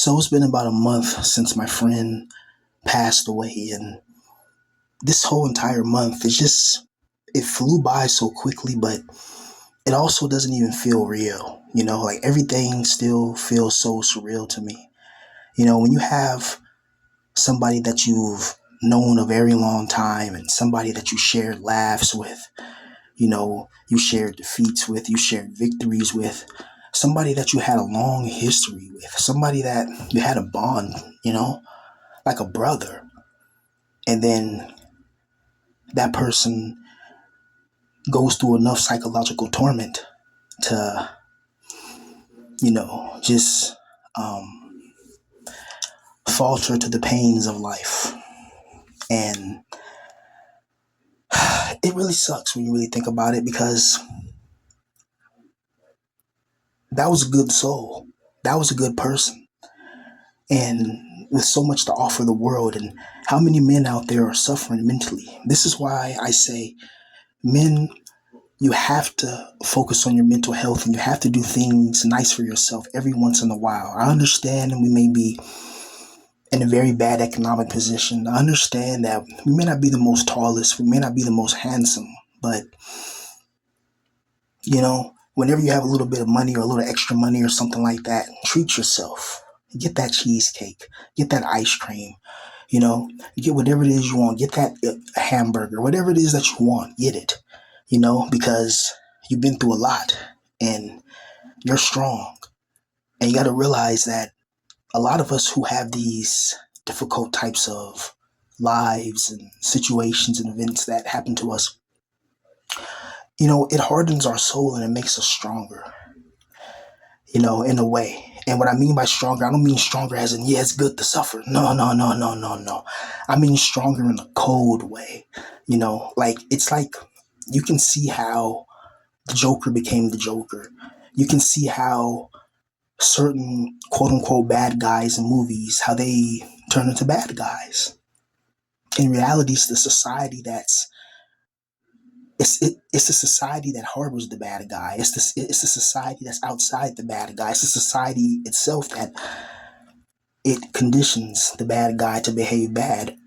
So it's been about a month since my friend passed away, and this whole entire month it flew by so quickly, but it also doesn't even feel real. Like everything still feels so surreal to me. When you have somebody that you've known a very long time and somebody that you shared laughs with, you shared defeats with, you shared victories with, somebody that you had a long history with, somebody that you had a bond, like a brother. And then that person goes through enough psychological torment to, just falter to the pains of life. And it really sucks when you really think about it, because that was a good soul. That was a good person. And with so much to offer the world, and how many men out there are suffering mentally. This is why I say, men, you have to focus on your mental health, and you have to do things nice for yourself every once in a while. I understand, and we may be in a very bad economic position. I understand that we may not be the most tallest, we may not be the most handsome, but whenever you have a little bit of money or a little extra money or something like that, treat yourself. Get that cheesecake, get that ice cream, get whatever it is you want, get that hamburger, whatever it is that you want, get it, because you've been through a lot and you're strong. And you got to realize that a lot of us who have these difficult types of lives and situations and events that happen to us, it hardens our soul and it makes us stronger, in a way. And what I mean by stronger, I don't mean stronger as in, yeah, it's good to suffer. No, no, no, no, no, no. I mean stronger in a cold way. Like it's like you can see how the Joker became the Joker. You can see how certain quote unquote bad guys in movies, how they turn into bad guys. In reality, it's the society it's a society that harbors the bad guy. It's the society that's outside the bad guy. It's the society itself that it conditions the bad guy to behave bad,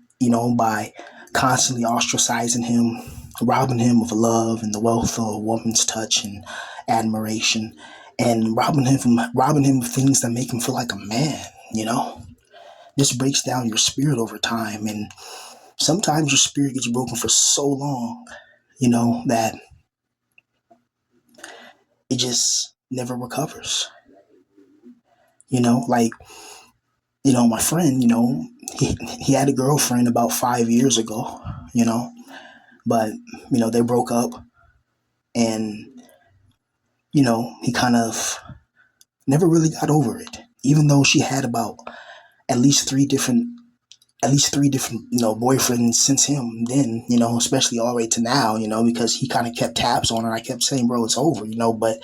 by constantly ostracizing him, robbing him of love and the wealth of a woman's touch and admiration, and robbing him of things that make him feel like a man, This breaks down your spirit over time, and sometimes your spirit gets broken for so long, that it just never recovers. Like, my friend, he had a girlfriend about 5 years ago, you know, but, they broke up, and, he kind of never really got over it, even though she had about at least three different boyfriends since him then, especially all the way to now, because he kind of kept tabs on her. I kept saying, bro, it's over, but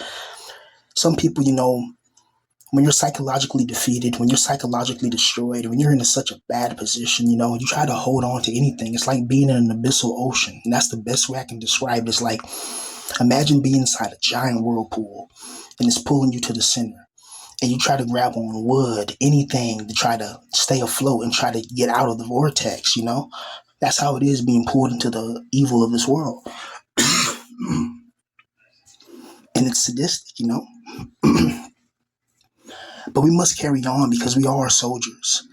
some people, when you're psychologically defeated, when you're psychologically destroyed, when you're in such a bad position, you try to hold on to anything. It's like being in an abyssal ocean. And that's the best way I can describe it. It's like, imagine being inside a giant whirlpool and it's pulling you to the center. And you try to grab on wood, anything to try to stay afloat and try to get out of the vortex, That's how it is being pulled into the evil of this world. And it's sadistic, But we must carry on because we are soldiers.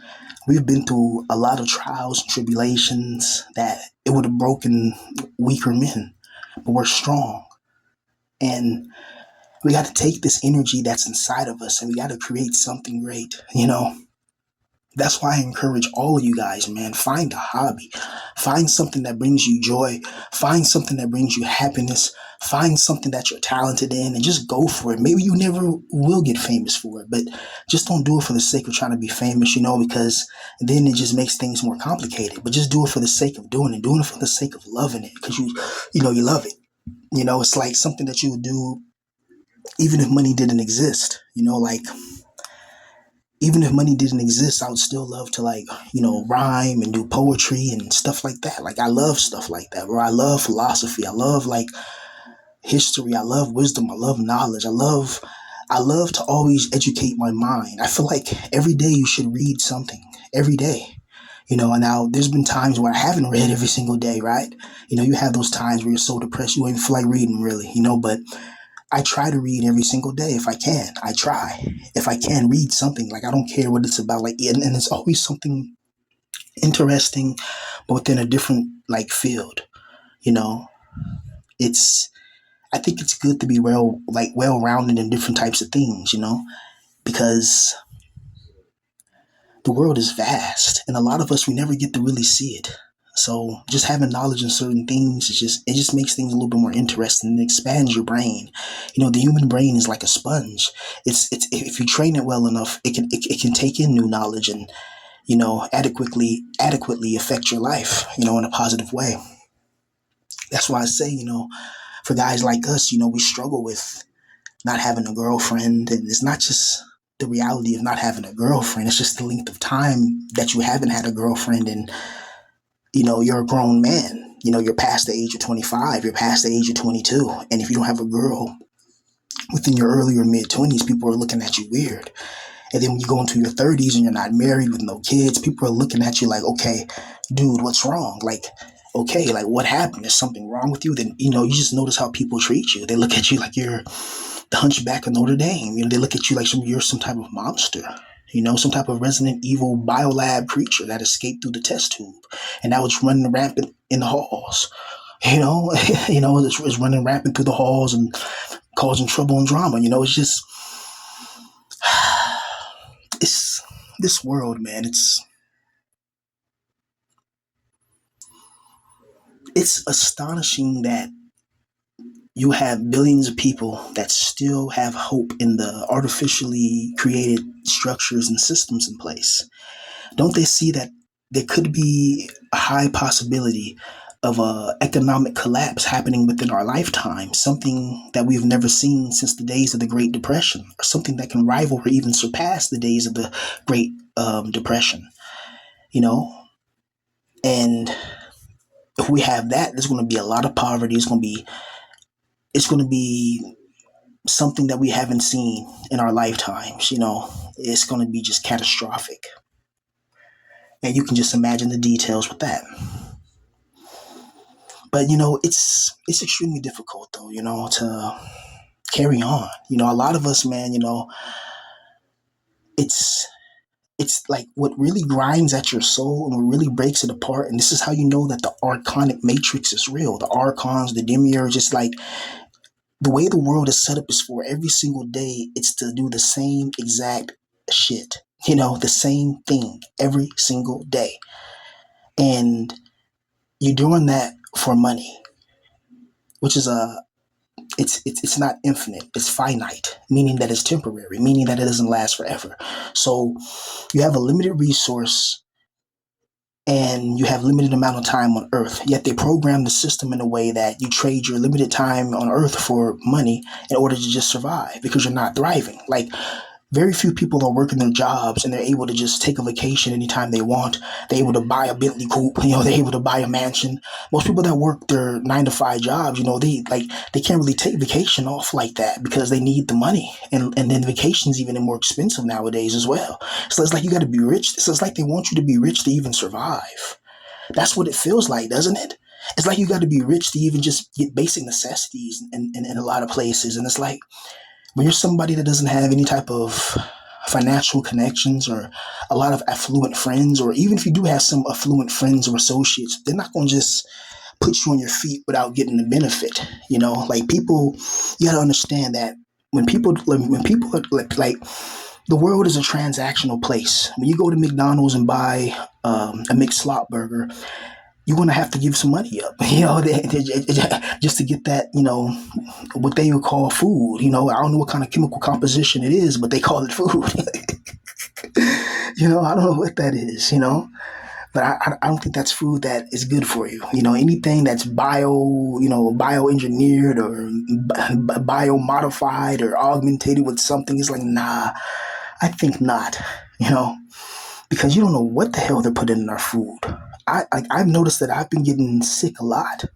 We've been through a lot of trials and tribulations that it would have broken weaker men, but we're strong. And we got to take this energy that's inside of us and we got to create something great, That's why I encourage all of you guys, man, find a hobby. Find something that brings you joy. Find something that brings you happiness. Find something that you're talented in and just go for it. Maybe you never will get famous for it, but just don't do it for the sake of trying to be famous, because then it just makes things more complicated. But just do it for the sake of doing it for the sake of loving it, because you love it. It's like something that you would do even if money didn't exist, like even if money didn't exist, I would still love to rhyme and do poetry and stuff like that. Like I love stuff like that, or I love philosophy. I love history. I love wisdom. I love knowledge. I love I love to always educate my mind. I feel like every day you should read something. Every day. And now there's been times where I haven't read every single day, right? You have those times where you're so depressed you don't even feel like reading really, but I try to read every single day if I can. I try. If I can read something, like I don't care what it's about, like and it's always something interesting, but within a different like field. You know, it's I think it's good to be well rounded in different types of things. Because the world is vast, and a lot of us we never get to really see it. So just having knowledge in certain things it just makes things a little bit more interesting and expands your brain. The human brain is like a sponge. It's if you train it well enough, it can take in new knowledge and adequately affect your life, in a positive way. That's why I say, for guys like us, we struggle with not having a girlfriend, and it's not just the reality of not having a girlfriend. It's just the length of time that you haven't had a girlfriend, and you're a grown man. You're past the age of 25. You're past the age of 22, and if you don't have a girl within your early or mid 20s, people are looking at you weird. And then when you go into your 30s and you're not married with no kids, people are looking at you like, okay, dude, what's wrong? Like, okay, like what happened? Is something wrong with you? Then, you just notice how people treat you. They look at you like you're the hunchback of Notre Dame. They look at you like you're some type of monster. Some type of Resident Evil biolab creature that escaped through the test tube. And now it's running rampant in the halls. It's running rampant through the halls and causing trouble and drama. It's just, it's this world, man. It's astonishing that you have billions of people that still have hope in the artificially created structures and systems in place. Don't they see that there could be a high possibility of a economic collapse happening within our lifetime, something that we've never seen since the days of the Great Depression, or something that can rival or even surpass the days of the Great Depression, you know? And if we have that, there's going to be a lot of poverty. It's going to be something that we haven't seen in our lifetimes. It's going to be just catastrophic, and you can just imagine the details with that. But it's extremely difficult though, to carry on. A lot of us, man, it's it's like what really grinds at your soul and what really breaks it apart. And this is how you know that the archonic matrix is real. The archons, the demiurge, just like the way the world is set up is for every single day, it's to do the same exact shit. The same thing every single day. And you're doing that for money, which is it's not infinite. It's finite, meaning that it's temporary, meaning that it doesn't last forever. So you have a limited resource and you have limited amount of time on earth, yet they program the system in a way that you trade your limited time on earth for money in order to just survive because you're not thriving. Like very few people are working their jobs and they're able to just take a vacation anytime they want. They're able to buy a Bentley coupe, they're able to buy a mansion. Most people that work their 9 to 5 jobs, they can't really take vacation off like that because they need the money. And then vacation's even more expensive nowadays as well. So it's like you gotta be rich. So it's like they want you to be rich to even survive. That's what it feels like, doesn't it? It's like you got to be rich to even just get basic necessities in a lot of places. And it's like, when you're somebody that doesn't have any type of financial connections or a lot of affluent friends, or even if you do have some affluent friends or associates, they're not going to just put you on your feet without getting the benefit. Like people, you got to understand that when people are like the world is a transactional place. When you go to McDonald's and buy a McSlop burger, you're gonna have to give some money up, just to get that, what they would call food. I don't know what kind of chemical composition it is, but they call it food. I don't know what that is, but I don't think that's food that is good for you. Anything that's bioengineered or bio modified or augmented with something is like, nah, I think not, you know, because you don't know what the hell they're putting in our food. I've noticed that I've been getting sick a lot,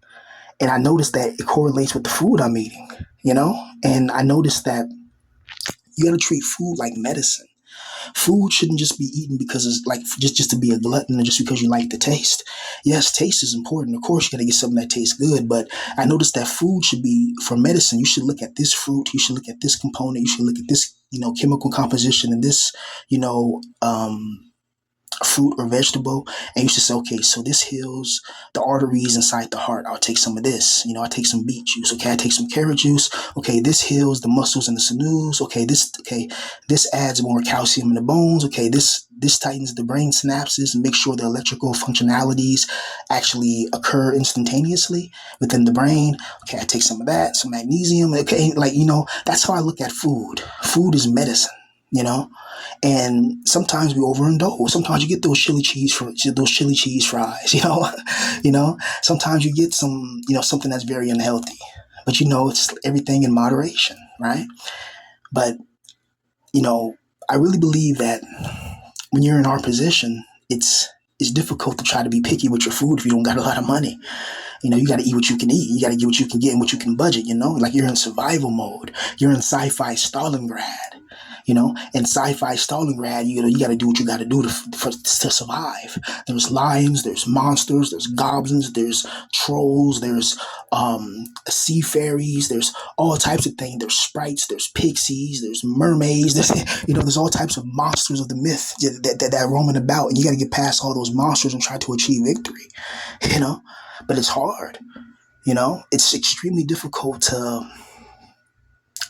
and I noticed that it correlates with the food I'm eating, and I noticed that You got to treat food like medicine. Food shouldn't just be eaten because it's like just to be a glutton or just because you like the taste. Yes, taste is important. Of course, you got to get something that tastes good. But I noticed that food should be for medicine. You should look at this fruit. You should look at this component. You should look at this, chemical composition and this, you know, fruit or vegetable, and you should say, okay, so this heals the arteries inside the heart. I'll take some of this. I'll take some beet juice. Okay, I take some carrot juice. Okay, this heals the muscles and the sinews. Okay, this adds more calcium in the bones. Okay, this tightens the brain synapses and makes sure the electrical functionalities actually occur instantaneously within the brain. Okay, I take some of that, some magnesium. Okay, that's how I look at food. Food is medicine. You know, and sometimes we overindulge. Sometimes you get those chili cheese fries. Sometimes you get something that's very unhealthy. But it's everything in moderation, right? But I really believe that when you're in our position, it's difficult to try to be picky with your food if you don't got a lot of money. You got to eat what you can eat. You got to get what you can get and what you can budget. Like you're in survival mode. You're in sci-fi Stalingrad. In sci-fi Stalingrad, you got to do what you got to do to survive. There's lions, there's monsters, there's goblins, there's trolls, there's sea fairies, there's all types of things. There's sprites, there's pixies, there's mermaids. There's all types of monsters of the myth that roaming about, and you got to get past all those monsters and try to achieve victory. You know, but it's hard. It's extremely difficult to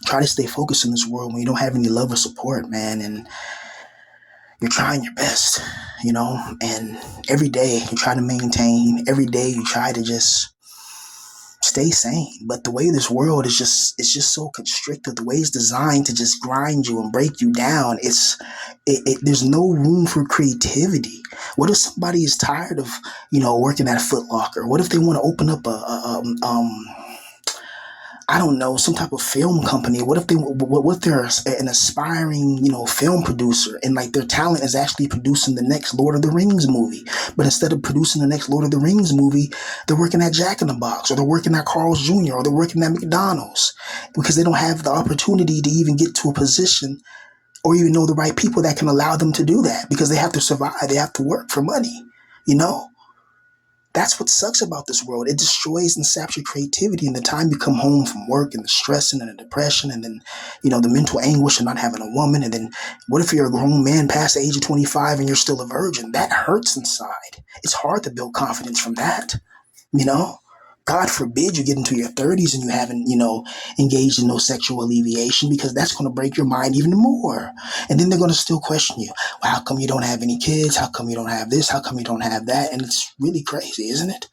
try to stay focused in this world when you don't have any love or support, man, and you're trying your best, and every day you try to maintain, every day you try to just stay sane. But the way this world is it's just so constricted, the way it's designed to just grind you and break you down, there's no room for creativity. What if somebody is tired of, working at a Foot Locker? What if they want to open up I don't know, some type of film company? What if they're an aspiring, film producer, and like their talent is actually producing the next Lord of the Rings movie, but instead of producing the next Lord of the Rings movie, they're working at Jack in the Box, or they're working at Carl's Jr., or they're working at McDonald's because they don't have the opportunity to even get to a position or even know the right people that can allow them to do that because they have to survive. They have to work for money, you know? That's what sucks about this world. It destroys and saps your creativity. And the time you come home from work and the stressing and the depression and then, the mental anguish of not having a woman. And then what if you're a grown man past the age of 25 and you're still a virgin? That hurts inside. It's hard to build confidence from that, you know? God forbid you get into your 30s and you haven't, engaged in no sexual alleviation, because that's going to break your mind even more. And then they're going to still question you. Well, how come you don't have any kids? How come you don't have this? How come you don't have that? And it's really crazy, isn't it?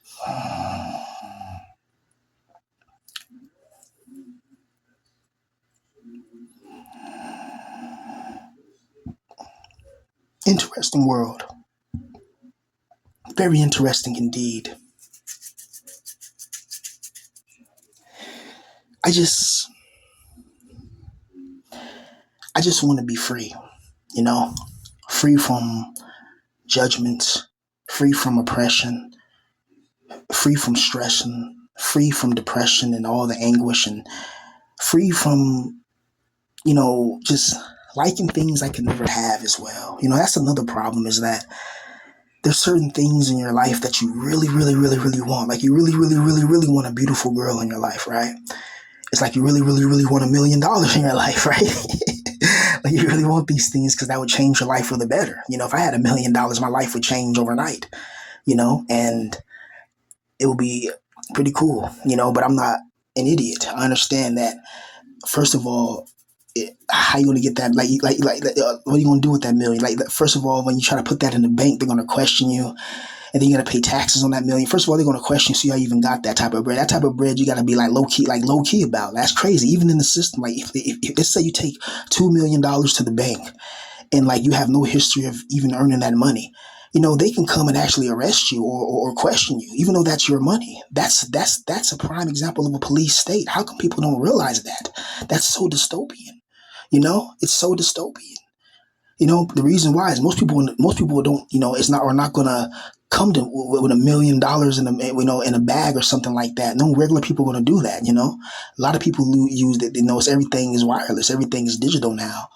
Interesting world. Very interesting indeed. I just, I just want to be free, you know, free from judgments, free from oppression, free from stress, and free from depression and all the anguish, and free from, just liking things I can never have as well. That's another problem, is that there's certain things in your life that you really, really, really, really want. Like you really, really, really, really want a beautiful girl in your life, right? It's like you really, really, really want $1 million in your life, right? Like you really want these things because that would change your life for the better. If I had $1 million, my life would change overnight, and it would be pretty cool, but I'm not an idiot. I understand that. First of all, how you gonna get that? What are you gonna do with that million? Like, first of all, when you try to put that in the bank, they're gonna question you, and then you gotta pay taxes on that million. First of all, they're gonna question you, see how you even got that type of bread. That type of bread, you gotta be low key about. That's crazy. Even in the system, like if let's say you take $2 million to the bank, and like you have no history of even earning that money. They can come and actually arrest you or question you, even though that's your money. That's a prime example of a police state. How come people don't realize that? That's so dystopian. It's so dystopian. The reason why is most people don't, it's not are not gonna come to with $1 million in a bag or something like that. No regular people are gonna do that. A lot of people use it. It's everything is wireless, everything is digital now.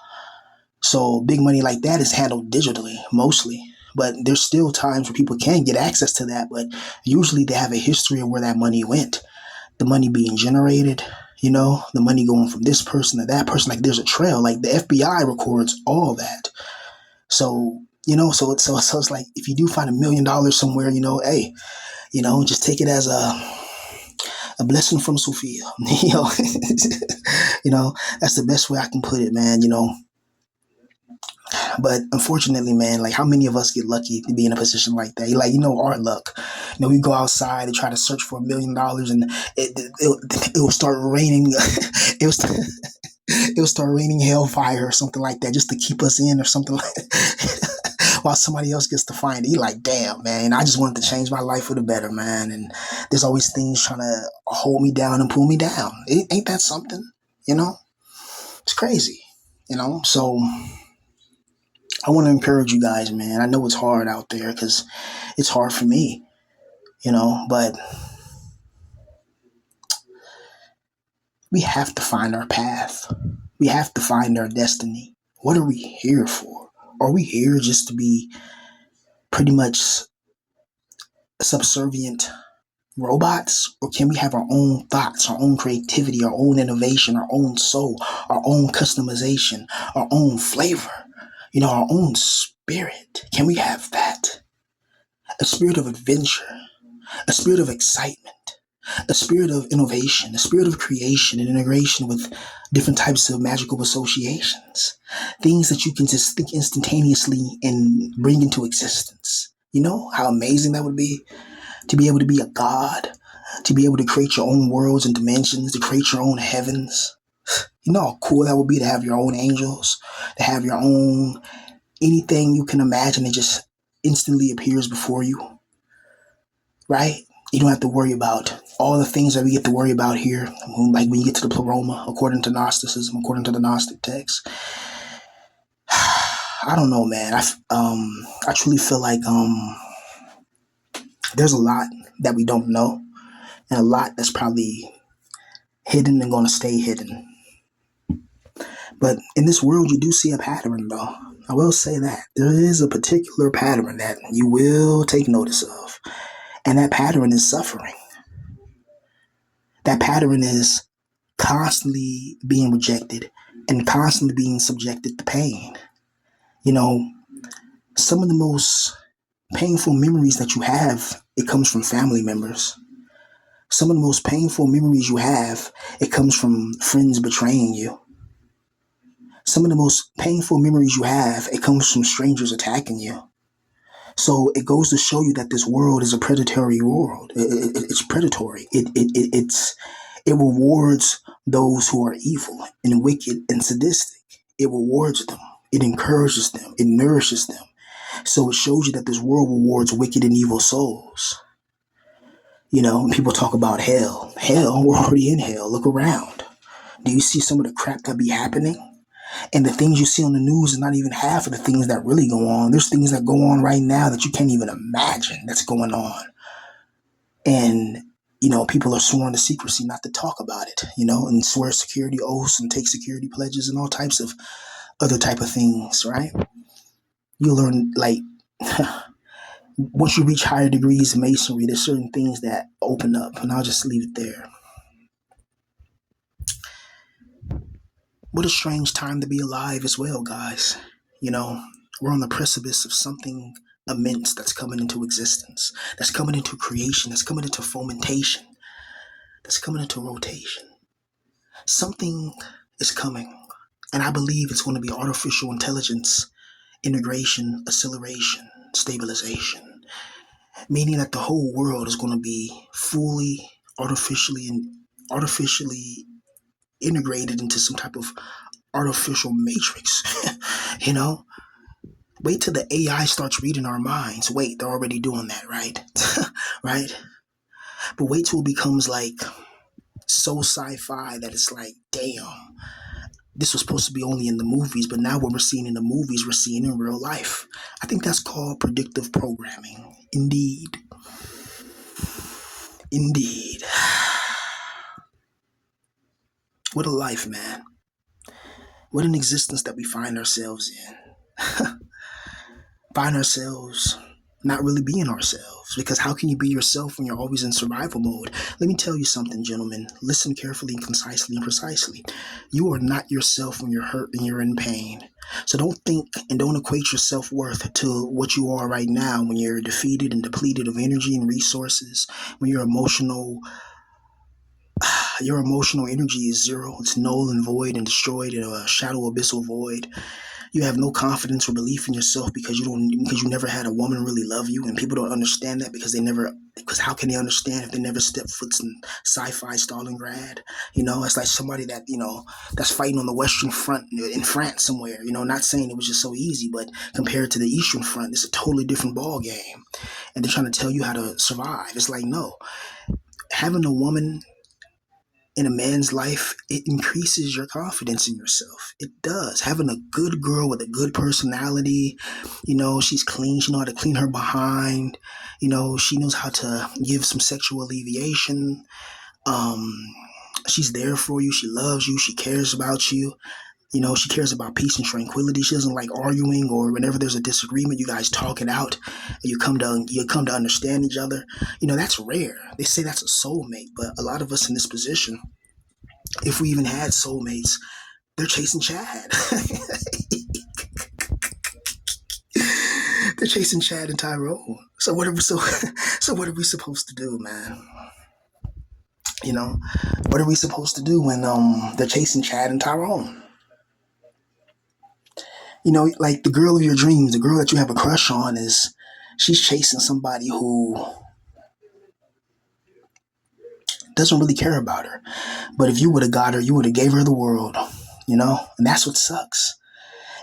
So big money like that is handled digitally mostly. But there's still times where people can get access to that, but usually they have a history of where that money went, the money being generated, the money going from this person to that person. Like there's a trail. Like the FBI records all that. So so it's like if you do find $1 million somewhere, hey, just take it as a blessing from Sophia. That's the best way I can put it, man. But unfortunately, man, like how many of us get lucky to be in a position like that? Like, our luck. We go outside and try to search for $1 million, and it will start raining. it was it will start raining hellfire or something like that, just to keep us in or something like that. While somebody else gets to find it. You're like, damn, man, I just wanted to change my life for the better, man. And there's always things trying to hold me down and pull me down. Ain't that something? You know, it's crazy. So I want to encourage you guys, man. I know it's hard out there because it's hard for me, but we have to find our path. We have to find our destiny. What are we here for? Are we here just to be pretty much subservient robots? Or can we have our own thoughts, our own creativity, our own innovation, our own soul, our own customization, our own flavor, our own spirit? Can we have that? A spirit of adventure, a spirit of excitement, a spirit of innovation, a spirit of creation and integration with different types of magical associations, things that you can just think instantaneously and bring into existence. You know how amazing that would be to be able to be a god, to be able to create your own worlds and dimensions, to create your own heavens. You know how cool that would be to have your own angels, to have your own anything you can imagine. It just instantly appears before you, right? You don't have to worry about all the things that we get to worry about here, like when you get to the pleroma, according to Gnosticism, according to the Gnostic text. I don't know, man. I truly feel like there's a lot that we don't know, and a lot that's probably hidden and going to stay hidden. But in this world, you do see a pattern, though. I will say that there is a particular pattern that you will take notice of, and that pattern is suffering. That pattern is constantly being rejected and constantly being subjected to pain. You know, some of the most painful memories that you have, it comes from family members. Some of the most painful memories you have, it comes from friends betraying you. Some of the most painful memories you have, it comes from strangers attacking you. So it goes to show you that this world is a predatory world. It's predatory. It rewards those who are evil and wicked and sadistic. It rewards them. It encourages them. It nourishes them. So it shows you that this world rewards wicked and evil souls. When people talk about hell, we're already in hell. Look around. Do you see some of the crap that be happening? And the things you see on the news is not even half of the things that really go on. There's things that go on right now that you can't even imagine that's going on. And, people are sworn to secrecy not to talk about it, and swear security oaths and take security pledges and all types of other type of things, right? You learn, like, once you reach higher degrees of masonry, there's certain things that open up, and I'll just leave it there. What a strange time to be alive as well, guys. We're on the precipice of something immense that's coming into existence, that's coming into creation, that's coming into fomentation, that's coming into rotation. Something is coming, and I believe it's going to be artificial intelligence, integration, acceleration, stabilization, meaning that the whole world is going to be fully artificially integrated into some type of artificial matrix. you know Wait till the AI starts reading our minds. Wait, they're already doing that, right? Right? But wait till it becomes like so sci-fi that it's like, damn, This was supposed to be only in the movies, but now what we're seeing in the movies, we're seeing in real life. I think that's called predictive programming. Indeed. Indeed. What a life, man. What an existence that we find ourselves in. Find ourselves not really being ourselves. Because how can you be yourself when you're always in survival mode? Let me tell you something, gentlemen. Listen carefully and concisely and precisely. You are not yourself when you're hurt and you're in pain. So don't think and don't equate your self worth to what you are right now when you're defeated and depleted of energy and resources, when your emotional energy is zero. It's null and void and destroyed in a shadow abyssal void. You have no confidence or belief in yourself because you never had a woman really love you, and people don't understand that because how can they understand if they never stepped foot in sci-fi Stalingrad? It's like somebody that that's fighting on the Western Front in France somewhere. Not saying it was just so easy, but compared to the Eastern Front, it's a totally different ball game, and they're trying to tell you how to survive. It's like no, having a woman in a man's life, it increases your confidence in yourself. It does. Having a good girl with a good personality, she's clean. She knows how to clean her behind. She knows how to give some sexual alleviation. Um, she's there for you. She loves you. She cares about you. She cares about peace and tranquility. She doesn't like arguing, or whenever there's a disagreement, you guys talk it out. And you come to understand each other. That's rare. They say that's a soulmate, but a lot of us in this position, if we even had soulmates, they're chasing Chad. They're chasing Chad and Tyrone. So what are we so what are we supposed to do, man? What are we supposed to do when they're chasing Chad and Tyrone? Like the girl of your dreams, the girl that you have a crush on she's chasing somebody who doesn't really care about her. But if you would have got her, you would have gave her the world, And that's what sucks.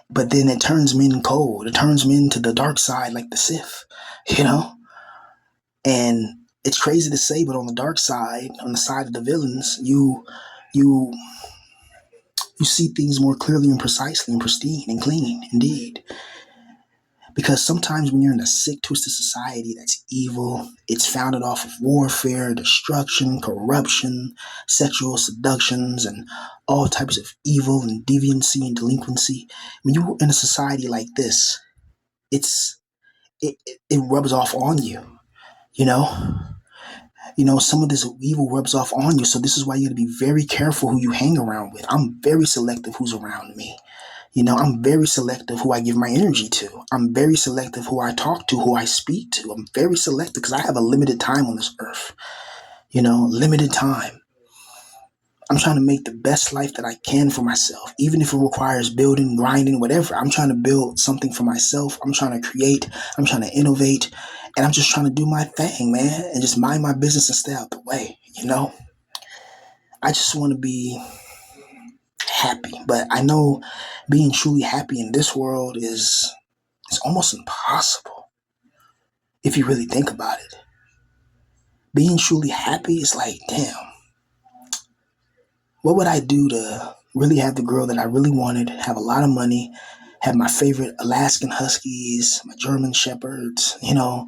But then it turns men cold. It turns men to the dark side like the Sith, you know? And it's crazy to say, but on the dark side, on the side of the villains, you you see things more clearly and precisely and pristine and clean, indeed. Because sometimes when you're in a sick, twisted society that's evil, it's founded off of warfare, destruction, corruption, sexual seductions, and all types of evil and deviancy and delinquency. When you're in a society like this, it's it rubs off on you. You know, some of this evil rubs off on you. So this is why you got to be very careful who you hang around with. I'm very selective who's around me. I'm very selective who I give my energy to. I'm very selective who I talk to, who I speak to. I'm very selective because I have a limited time on this earth. Limited time. I'm trying to make the best life that I can for myself, even if it requires building, grinding, whatever. I'm trying to build something for myself. I'm trying to create. I'm trying to innovate. And I'm just trying to do my thing, man, and just mind my business and stay out the way. I just want to be happy. But I know being truly happy in this world is it's almost impossible if you really think about it. Being truly happy is like, damn, what would I do to really have the girl that I really wanted, have a lot of money, have my favorite Alaskan Huskies, my German Shepherds, my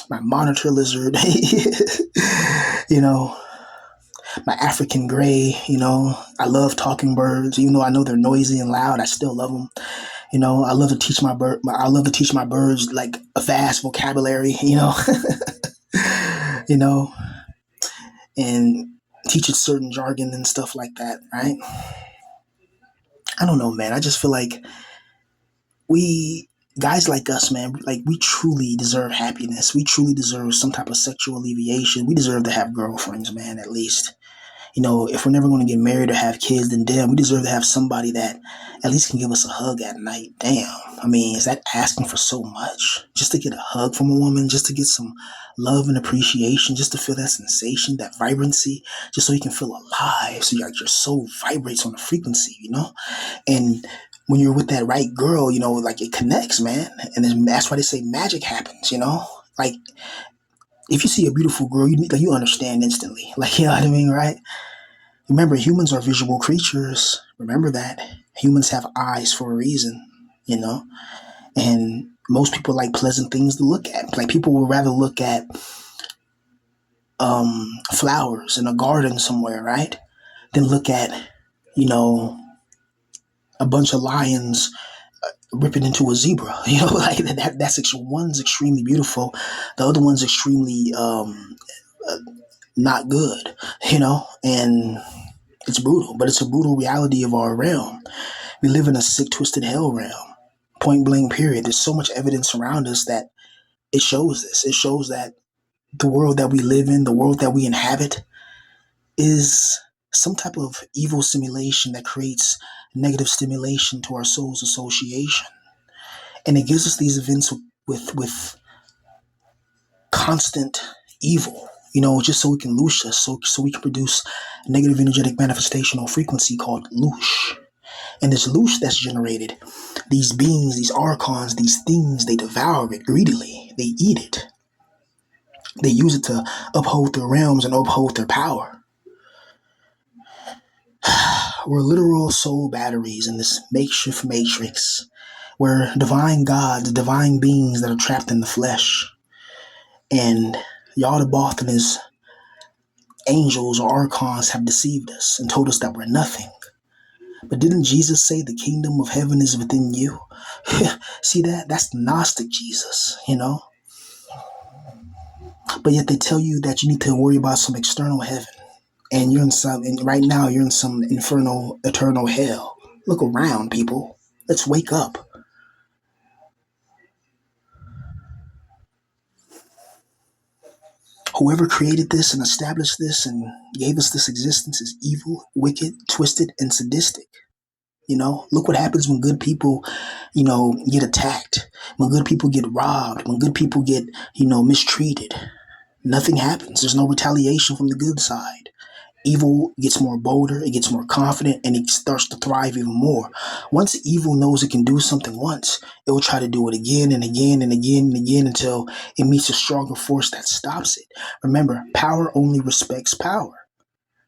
monitor lizard, you know, my African gray, I love talking birds, even though I know they're noisy and loud, I still love them. I love to teach I love to teach my birds like a vast vocabulary, you know, and teach it certain jargon and stuff like that, right? I don't know, man. I just feel like we guys like us, man, like we truly deserve happiness. We truly deserve some type of sexual alleviation. We deserve to have girlfriends, man, at least. If we're never going to get married or have kids, then damn, we deserve to have somebody that at least can give us a hug at night. Damn. I mean, is that asking for so much? Just to get a hug from a woman, just to get some love and appreciation, just to feel that sensation, that vibrancy, just so you can feel alive. So your soul vibrates on a frequency, And when you're with that right girl, like it connects, man. And that's why they say magic happens, Like if you see a beautiful girl, you understand instantly. Like, you know what I mean, right? Remember, humans are visual creatures. Remember that. Humans have eyes for a reason, you know? And most people like pleasant things to look at. Like people would rather look at flowers in a garden somewhere, right? Than look at, you know, a bunch of lions ripping into a zebra. You know, like one's extremely beautiful, the other one's extremely not good. You know, and it's brutal, but it's a brutal reality of our realm. We live in a sick, twisted hell realm. Point blank. Period. There's so much evidence around us that it shows this. It shows that the world that we live in, the world that we inhabit, is some type of evil simulation that creates negative stimulation to our soul's association, and it gives us these events with constant evil, just so we can loosh us, so we can produce a negative energetic manifestation or frequency called loosh. And this loosh that's generated, these beings, these archons, these things, they devour it greedily. They eat it. They use it to uphold their realms and uphold their power. We're literal soul batteries in this makeshift matrix. We're divine gods, divine beings that are trapped in the flesh. And Yaldabaoth and his angels or archons have deceived us and told us that we're nothing. But didn't Jesus say the kingdom of heaven is within you? See that? That's the Gnostic Jesus. But yet they tell you that you need to worry about some external heaven. And right now you're in some infernal, eternal hell. Look around, people. Let's wake up. Whoever created this and established this and gave us this existence is evil, wicked, twisted, and sadistic. Look what happens when good people, get attacked, when good people get robbed, when good people get, mistreated. Nothing happens. There's no retaliation from the good side. Evil gets more bolder, it gets more confident, and it starts to thrive even more. Once evil knows it can do something once, it will try to do it again and again and again and again until it meets a stronger force that stops it. Remember, power only respects power.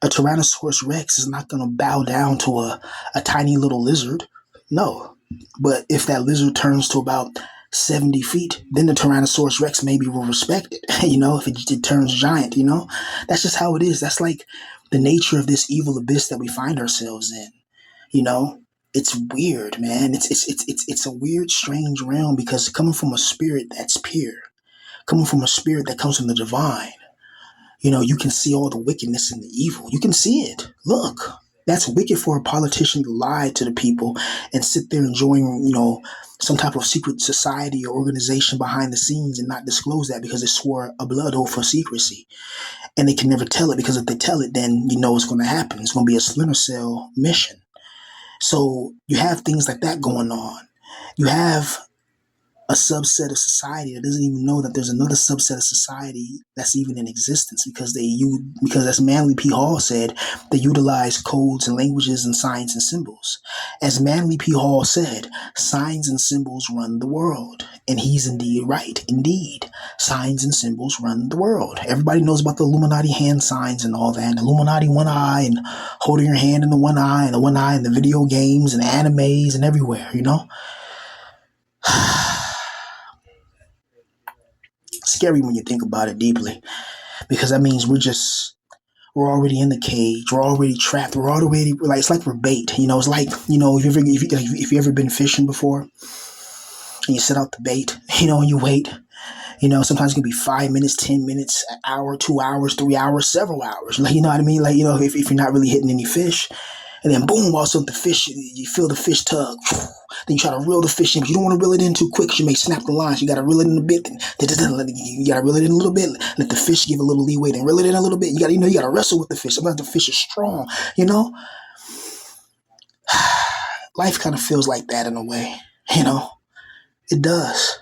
A Tyrannosaurus Rex is not going to bow down to a tiny little lizard. No. But if that lizard turns to about 70 feet, then the Tyrannosaurus Rex maybe will respect it, if it turns giant, That's just how it is. That's like the nature of this evil abyss that we find ourselves in, you know? It's weird, man. It's a weird, strange realm because coming from a spirit that's pure, coming from a spirit that comes from the divine, you can see all the wickedness and the evil. You can see it. Look, that's wicked for a politician to lie to the people and sit there enjoying, some type of secret society or organization behind the scenes and not disclose that because they swore a blood oath for secrecy. And they can never tell it because if they tell it, then you know what's going to happen. It's going to be a Splinter Cell mission. So you have things like that going on. You have a subset of society that doesn't even know that there's another subset of society that's even in existence because as Manly P. Hall said, they utilize codes and languages and signs and symbols. As Manly P. Hall said, signs and symbols run the world. And he's indeed right. Indeed, signs and symbols run the world. Everybody knows about the Illuminati hand signs and all that. And Illuminati one eye and holding your hand in the one eye and the one eye in the video games and animes and everywhere, Scary when you think about it deeply, because that means we're already in the cage, we're already trapped, we're already like it's like we're bait. It's like if you ever been fishing before and you set out the bait, and you wait. Sometimes it can be 5 minutes, 10 minutes, an hour, 2 hours, 3 hours, several hours. Like, you know what I mean? Like, if you're not really hitting any fish, and then boom, all of a sudden the fish, you feel the fish tug. Then you try to reel the fish in, but you don't want to reel it in too quick because you may snap the line. So you got to reel it in a bit. You got to reel it in a little bit. Let the fish give a little leeway. Then reel it in a little bit. You got to wrestle with the fish. Sometimes the fish is strong. Life kind of feels like that in a way. It does.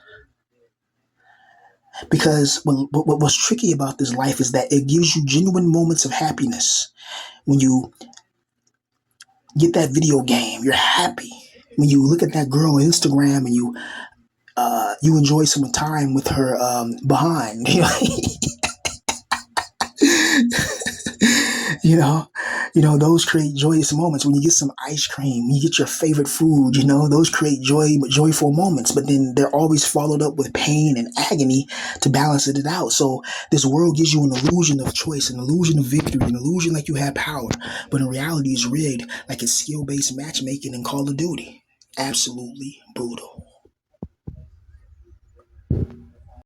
Because what's tricky about this life is that it gives you genuine moments of happiness. When you get that video game, you're happy. When you look at that girl on Instagram and you enjoy some time with her behind, you know, Those create joyous moments when you get some ice cream, you get your favorite food, those create joyful moments, but then they're always followed up with pain and agony to balance it out. So this world gives you an illusion of choice, an illusion of victory, an illusion like you have power, but in reality it's rigged like it's skill-based matchmaking in Call of Duty. Absolutely brutal.